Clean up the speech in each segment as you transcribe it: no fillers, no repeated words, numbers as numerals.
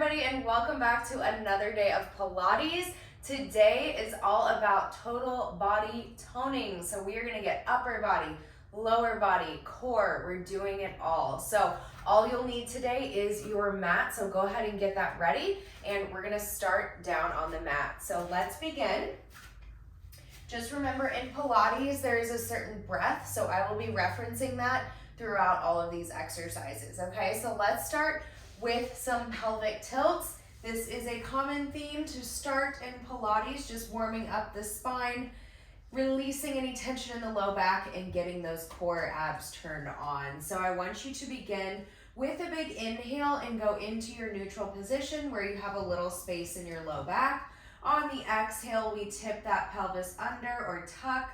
everybody, and welcome back to another day of Pilates. Today is all about total body toning. So we are going to get upper body, lower body, core. We're doing it all. So all you'll need today is your mat. So go ahead and get that ready, and we're going to start down on the mat. So let's begin. Just remember, in Pilates, there is a certain breath. So I will be referencing that throughout all of these exercises. Okay, so let's start with some pelvic tilts. This is a common theme to start in Pilates, just warming up the spine, releasing any tension in the low back, and getting those core abs turned on. So I want you to begin with a big inhale and go into your neutral position where you have a little space in your low back. On the exhale, we tip that pelvis under or tuck.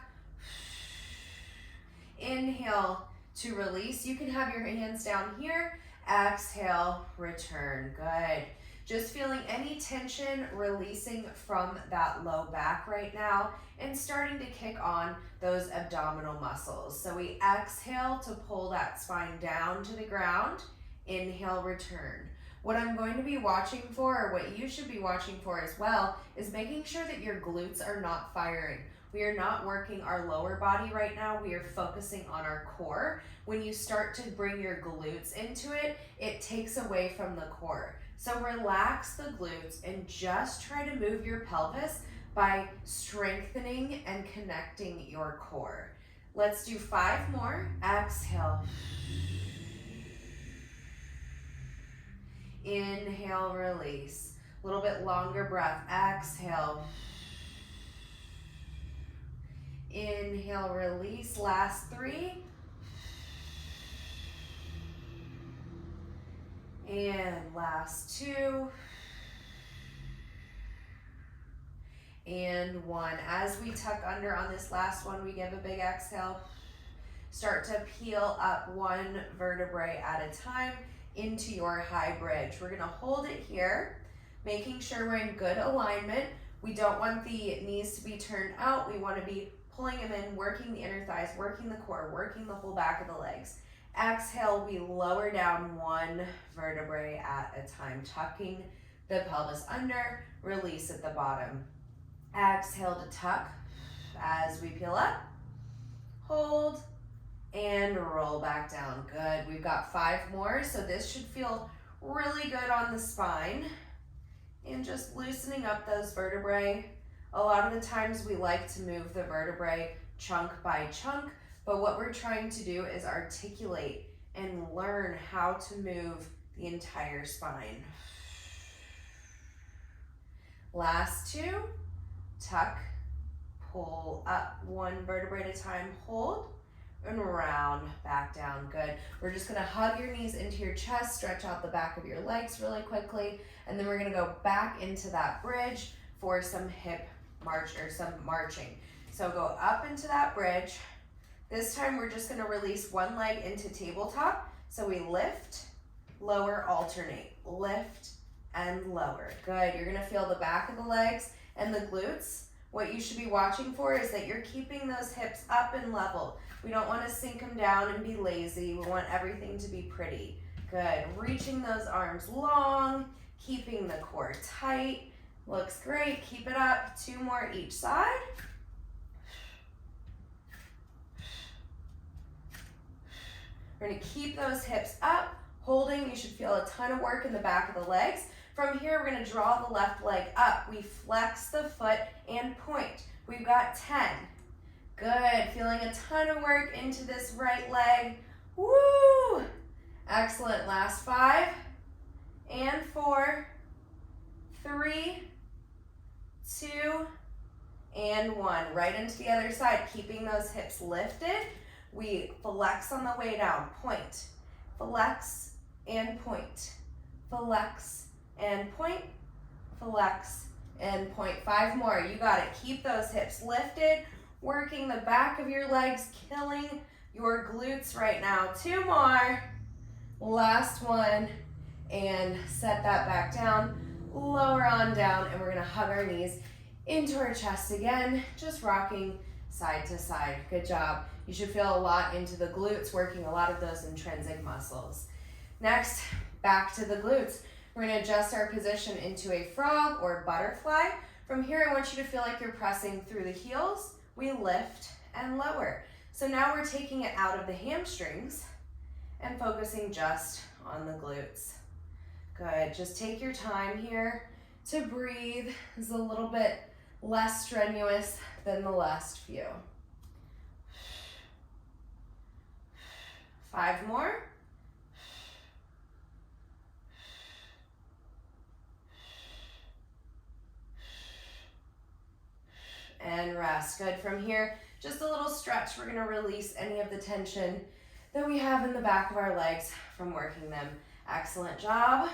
Inhale to release. You can have your hands down here. Exhale, return. Good. Just feeling any tension releasing from that low back right now and starting to kick on those abdominal muscles. So we exhale to pull that spine down to the ground. Inhale, return. What I'm going to be watching for, or what you should be watching for as well, is making sure that your glutes are not firing. We are not working our lower body right now. We are focusing on our core. When you start to bring your glutes into it, it takes away from the core. So relax the glutes and just try to move your pelvis by strengthening and connecting your core. Let's do 5 more. Exhale. Inhale, release. A little bit longer breath. Exhale. Inhale, release. Last 3. And last 2. And 1. As we tuck under on this last one, we give a big exhale. Start to peel up 1 vertebrae at a time into your high bridge. We're gonna hold it here, making sure we're in good alignment. We don't want the knees to be turned out. We wanna be pulling them in, working the inner thighs, working the core, working the whole back of the legs. Exhale, we lower down 1 vertebrae at a time, tucking the pelvis under, release at the bottom. Exhale to tuck as we peel up, hold, and roll back down. Good. We've got 5 more, so this should feel really good on the spine. And just loosening up those vertebrae. A lot of the times we like to move the vertebrae chunk by chunk, but what we're trying to do is articulate and learn how to move the entire spine. Last 2, tuck, pull up 1 vertebrae at a time, hold, and round back down. Good. We're just gonna hug your knees into your chest, stretch out the back of your legs really quickly, and then we're gonna go back into that bridge for some hip march or some marching. So go up into that bridge. This time we're just gonna release 1 leg into tabletop. So we lift, lower, alternate, lift and lower. Good. You're gonna feel the back of the legs and the glutes. What you should be watching for is that you're keeping those hips up and level. We don't want to sink them down and be lazy. We want everything to be pretty. Good. Reaching those arms long, keeping the core tight. Looks great. Keep it up. 2 more each side. We're going to keep those hips up, holding. You should feel a ton of work in the back of the legs. From here, we're going to draw the left leg up. We flex the foot and point. We've got 10. Good. Feeling a ton of work into this right leg. Woo! Excellent. Last 5 and 4, 3, 2, and 1. Right into the other side, keeping those hips lifted. We flex on the way down. Point. Flex and point. Flex and point. Flex and point. 5 more. You got it. Keep those hips lifted. Working the back of your legs, killing your glutes right now. 2 more. Last 1. And set that back down. Lower on down. And we're going to hug our knees into our chest again. Just rocking side to side. Good job. You should feel a lot into the glutes, working a lot of those intrinsic muscles. Next, back to the glutes. We're gonna adjust our position into a frog or butterfly. From here, I want you to feel like you're pressing through the heels. We lift and lower. So now we're taking it out of the hamstrings and focusing just on the glutes. Good, just take your time here to breathe. It's a little bit less strenuous than the last few. 5 more. And rest. Good. From here, just a little stretch. We're going to release any of the tension that we have in the back of our legs from working them. Excellent job.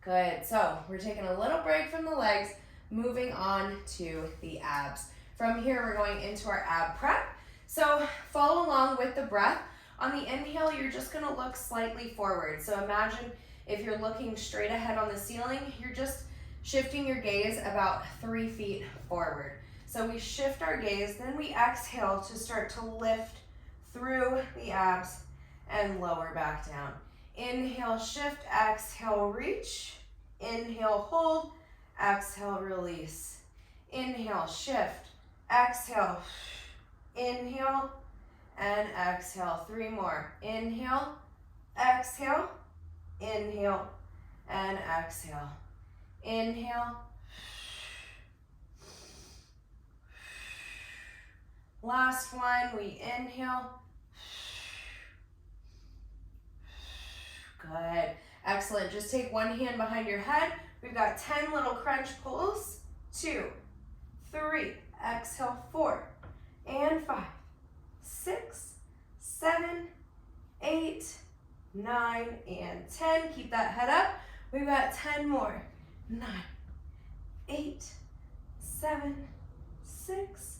Good. So we're taking a little break from the legs, moving on to the abs. From here, we're going into our ab prep. So follow along with the breath. On the inhale, you're just going to look slightly forward. So imagine if you're looking straight ahead on the ceiling, you're just shifting your gaze about 3 feet forward. So we shift our gaze, then we exhale to start to lift through the abs and lower back down. Inhale, shift, exhale, reach. Inhale, hold, exhale, release. Inhale, shift, exhale, inhale, and exhale. 3 more. Inhale, exhale, inhale, and exhale. Inhale. Last one, we inhale. Good. Excellent. Just take one hand behind your head. We've got 10 little crunch pulls. 2, 3, exhale, 4, and 5, 6, 7, 8, 9, and 10. Keep that head up. We've got 10 more. 9, 8, 7, 6,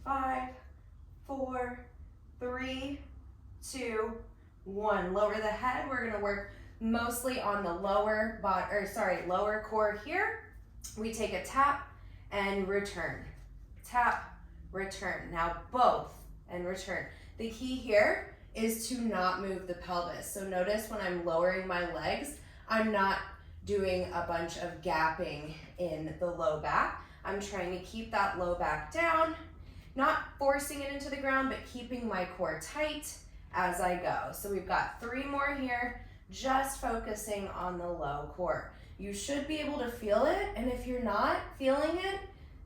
5, 4, 3, 2, 1. Lower the head. We're going to work mostly on the lower core here. We take a tap and return. Tap, return. Now both and return. The key here is to not move the pelvis. So notice when I'm lowering my legs, I'm not doing a bunch of gapping in the low back. I'm trying to keep that low back down, not forcing it into the ground, but keeping my core tight as I go. So we've got 3 more here, just focusing on the low core. You should be able to feel it, and if you're not feeling it,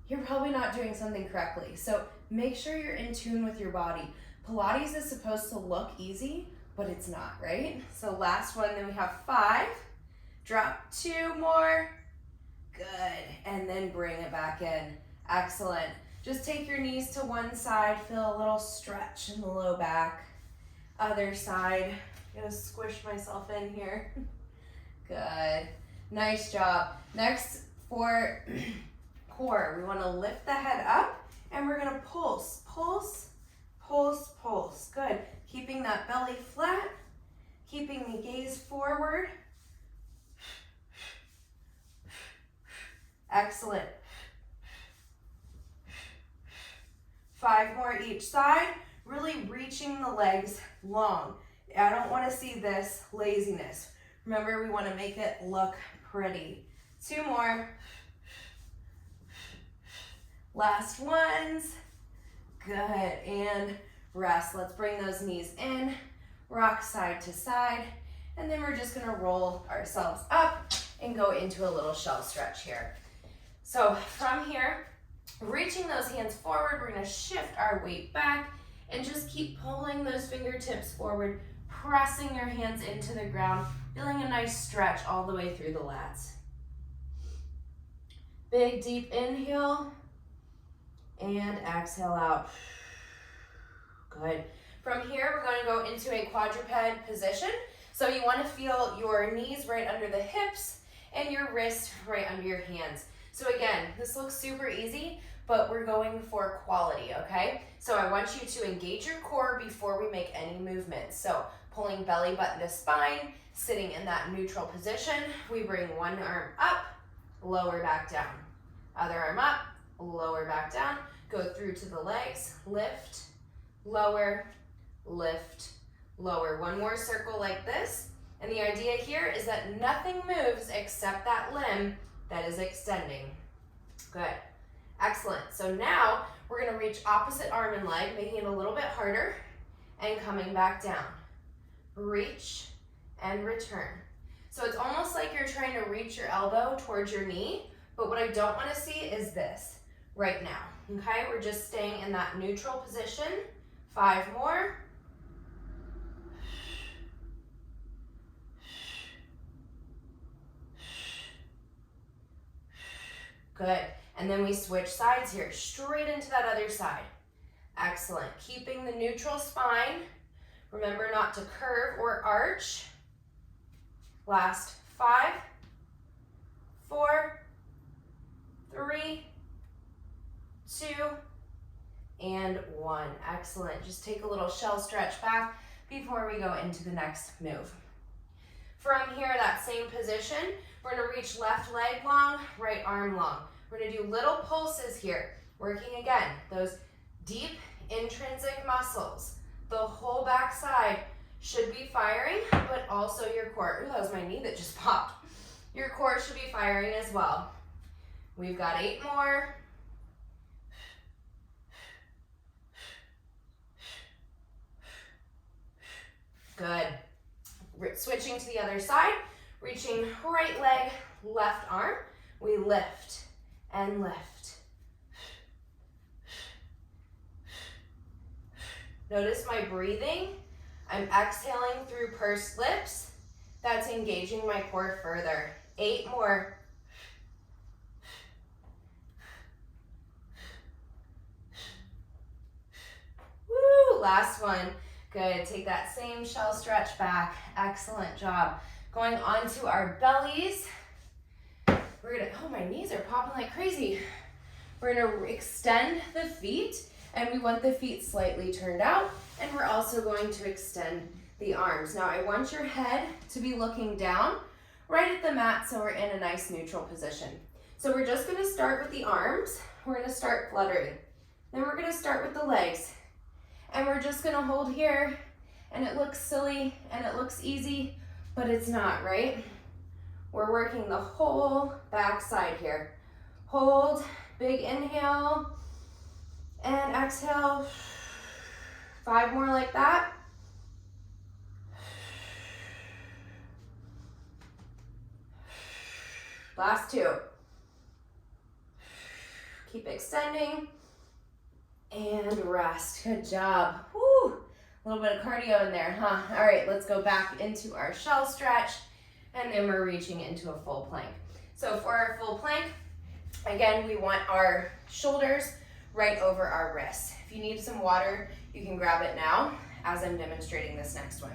you're probably not doing something correctly. So make sure you're in tune with your body. Pilates is supposed to look easy, but it's not, right? So last one, then we have 5. Drop 2 more. Good. And then bring it back in. Excellent. Just take your knees to one side. Feel a little stretch in the low back. Other side. I'm gonna squish myself in here. Good. Nice job. Next for core, we want to lift the head up and we're gonna pulse, pulse, pulse, pulse. Good. Keeping that belly flat, keeping the gaze forward. Excellent. 5 more each side, really reaching the legs long. I don't want to see this laziness. Remember, we want to make it look pretty. 2 more. Last ones. Good, and rest. Let's bring those knees in, rock side to side, and then we're just gonna roll ourselves up and go into a little shell stretch here. So from here, reaching those hands forward, we're gonna shift our weight back and just keep pulling those fingertips forward, pressing your hands into the ground, feeling a nice stretch all the way through the lats. Big deep inhale and exhale out. Good. From here, we're going to go into a quadruped position. So you want to feel your knees right under the hips and your wrists right under your hands. So again, this looks super easy, but we're going for quality, okay? So I want you to engage your core before we make any movements. So pulling belly button to spine, sitting in that neutral position. We bring one arm up, lower back down. Other arm up, lower back down. Go through to the legs, lift, lower, lift, lower. One more circle like this, And the idea here is that nothing moves except that limb that is extending. Good. Excellent. So now we're going to reach opposite arm and leg, making it a little bit harder, and coming back down. Reach and return. So it's almost like you're trying to reach your elbow towards your knee, but what I don't want to see is this right now. Okay, we're just staying in that neutral position. 5 more. Good. And then we switch sides here, straight into that other side. Excellent. Keeping the neutral spine. Remember not to curve or arch. Last 5, 4, 3, 2, and 1. Excellent. Just take a little shell stretch back before we go into the next move. From here, that same position, we're going to reach left leg long, right arm long. We're going to do little pulses here, working again, those deep intrinsic muscles. The whole back side should be firing, but also your core. Ooh, that was my knee that just popped. Your core should be firing as well. We've got 8 more. Good. Switching to the other side, reaching right leg, left arm. We lift and lift. Notice my breathing. I'm exhaling through pursed lips. That's engaging my core further. 8 more. Woo, last one. Good, take that same shell stretch back. Excellent job. Going on to our bellies. We're gonna, oh, my knees are popping like crazy. We're gonna extend the feet, and we want the feet slightly turned out, and we're also going to extend the arms. Now I want your head to be looking down right at the mat so we're in a nice neutral position. So we're just gonna start with the arms. We're gonna start fluttering. Then we're gonna start with the legs. And we're just gonna hold here, and it looks silly and it looks easy, but it's not, right? We're working the whole back side here. Hold, big inhale, and exhale. 5 more like that. Last 2. Keep extending. And rest. Good job. Woo! A little bit of cardio in there, huh? All right, let's go back into our shell stretch, and then we're reaching into a full plank. So for our full plank, again, we want our shoulders right over our wrists. If you need some water, you can grab it now as I'm demonstrating this next one.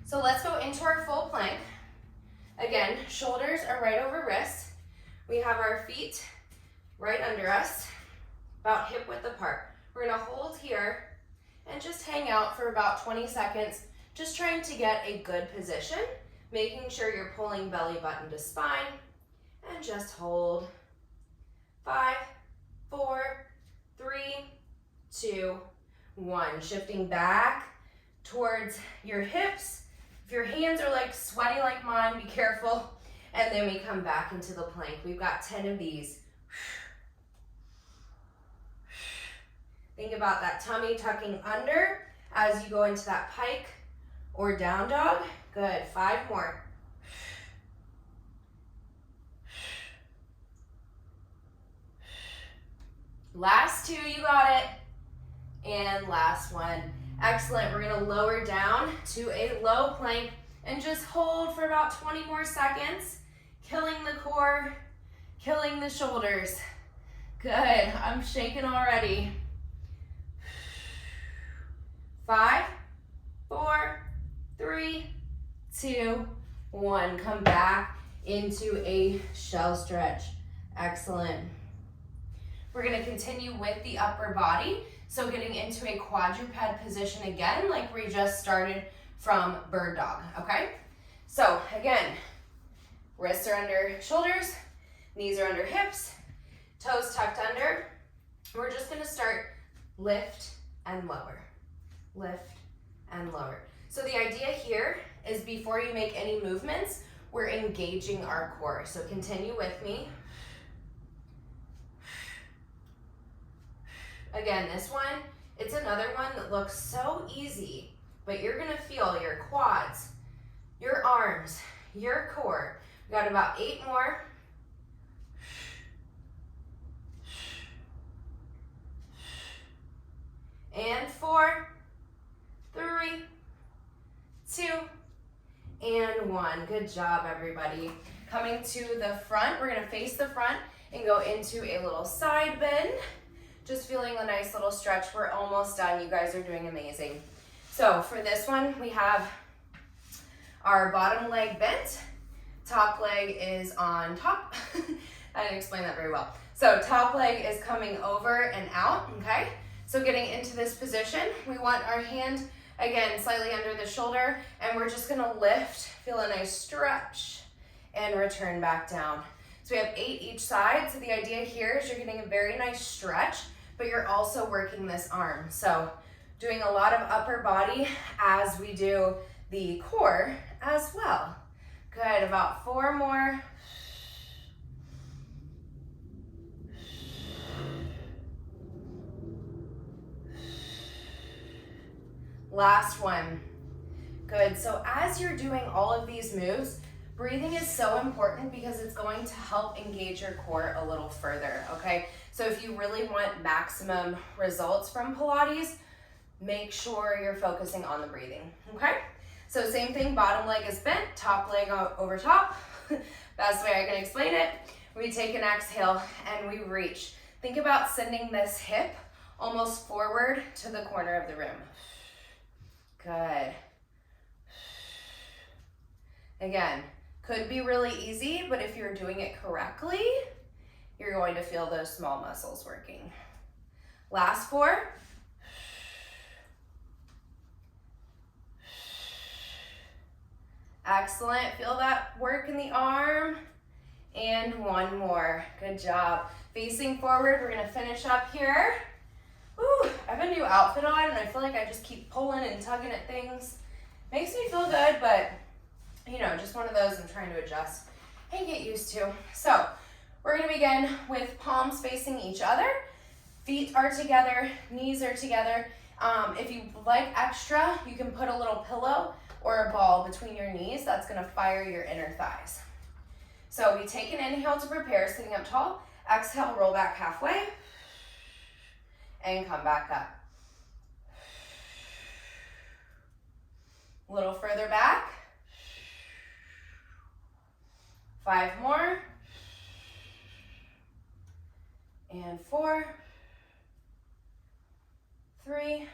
So let's go into our full plank. Again, shoulders are right over wrists. We have our feet right under us, about hip width apart. We're gonna hold here and just hang out for about 20 seconds, just trying to get a good position, making sure you're pulling belly button to spine, and just hold. 5, 4, 3, 2, 1. Shifting back towards your hips. If your hands are like sweaty like mine, be careful. And then we come back into the plank. We've got 10 of these. Think about that tummy tucking under as you go into that pike or down dog. Good, 5 more. Last 2, you got it. And last one. Excellent, we're gonna lower down to a low plank and just hold for about 20 more seconds, killing the core, killing the shoulders. Good, I'm shaking already. 5, 4, 3, 2, 1. Come back into a shell stretch. Excellent. We're going to continue with the upper body. So getting into a quadruped position again, like we just started from bird dog, okay? So again, wrists are under shoulders, knees are under hips, toes tucked under. We're just going to start lift and lower. Lift and lower. So the idea here is before you make any movements, we're engaging our core. So continue with me. Again, this one, it's another one that looks so easy, but you're gonna feel your quads, your arms, your core. We got about 8 more. And 4, 3, 2, and 1. Good job, everybody. Coming to the front, we're gonna face the front and go into a little side bend. Just feeling a nice little stretch. We're almost done. You guys are doing amazing. So for this one, we have our bottom leg bent. Top leg is on top. I didn't explain that very well. So top leg is coming over and out, okay? So getting into this position, we want our hand, again, slightly under the shoulder, and we're just gonna lift, feel a nice stretch, and return back down. So we have 8 each side. So the idea here is you're getting a very nice stretch, but you're also working this arm. So doing a lot of upper body as we do the core as well. Good, about 4 more. Last one. Good, so as you're doing all of these moves, breathing is so important because it's going to help engage your core a little further, okay? So if you really want maximum results from Pilates, make sure you're focusing on the breathing, okay? So same thing, bottom leg is bent, top leg over top. Best way I can explain it. We take an exhale and we reach. Think about sending this hip almost forward to the corner of the room. Good. Again, could be really easy, but if you're doing it correctly, you're going to feel those small muscles working. Last 4. Excellent. Feel that work in the arm. And 1 more. Good job. Facing forward, we're going to finish up here. Ooh, I have a new outfit on and I feel like I just keep pulling and tugging at things. Makes me feel good, but you know, just one of those I'm trying to adjust and get used to. So we're going to begin with palms facing each other. Feet are together, knees are together. If you like extra, you can put a little pillow or a ball between your knees. That's going to fire your inner thighs. So we take an inhale to prepare, sitting up tall. Exhale, roll back halfway. And come back up. A little further back. 5 more. And 4. 3.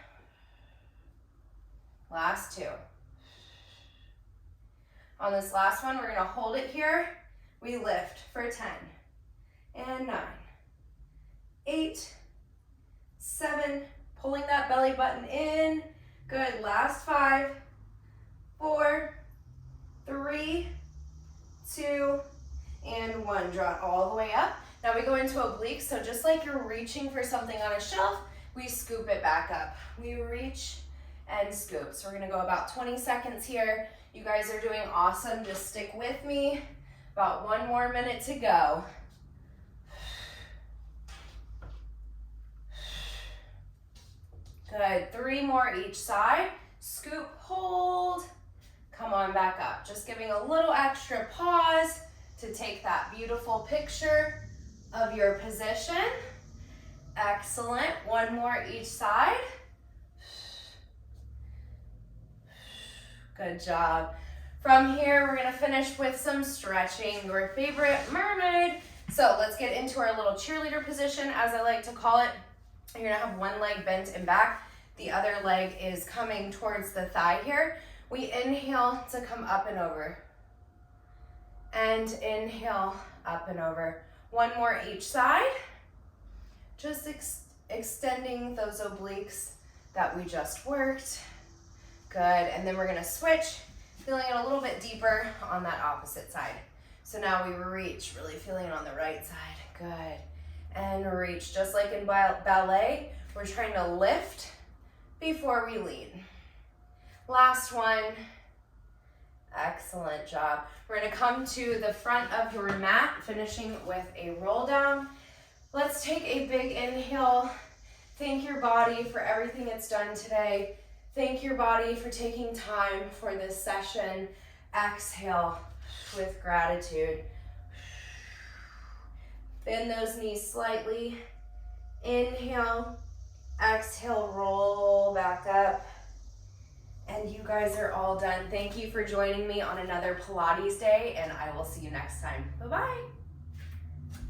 Last 2. On this last one, we're going to hold it here. We lift for 10. And 9. 8. 7, pulling that belly button in. Good, last 5, 4, 3, 2, and 1. Draw it all the way up. Now we go into obliques, so just like you're reaching for something on a shelf, we scoop it back up. We reach and scoop. So we're gonna go about 20 seconds here. You guys are doing awesome, just stick with me. About 1 more minute to go. Good, 3 more each side. Scoop, hold, come on back up. Just giving a little extra pause to take that beautiful picture of your position. Excellent, 1 more each side. Good job. From here, we're gonna finish with some stretching, your favorite mermaid. So let's get into our little cheerleader position, as I like to call it. You're gonna have 1 leg bent and back. The other leg is coming towards the thigh here. We inhale to come up and over. And inhale, up and over. 1 more each side. Just extending those obliques that we just worked. Good, and then we're gonna switch, feeling it a little bit deeper on that opposite side. So now we reach, really feeling it on the right side. Good. And reach, just like in ballet, we're trying to lift before we lean. Last one, Excellent job. We're gonna come to the front of your mat, finishing with a roll down. Let's take a big inhale. Thank your body for everything it's done today. Thank your body for taking time for this session. Exhale with gratitude. Bend those knees slightly. Inhale, exhale, roll back up. And you guys are all done. Thank you for joining me on another Pilates day, and I will see you next time. Bye-bye.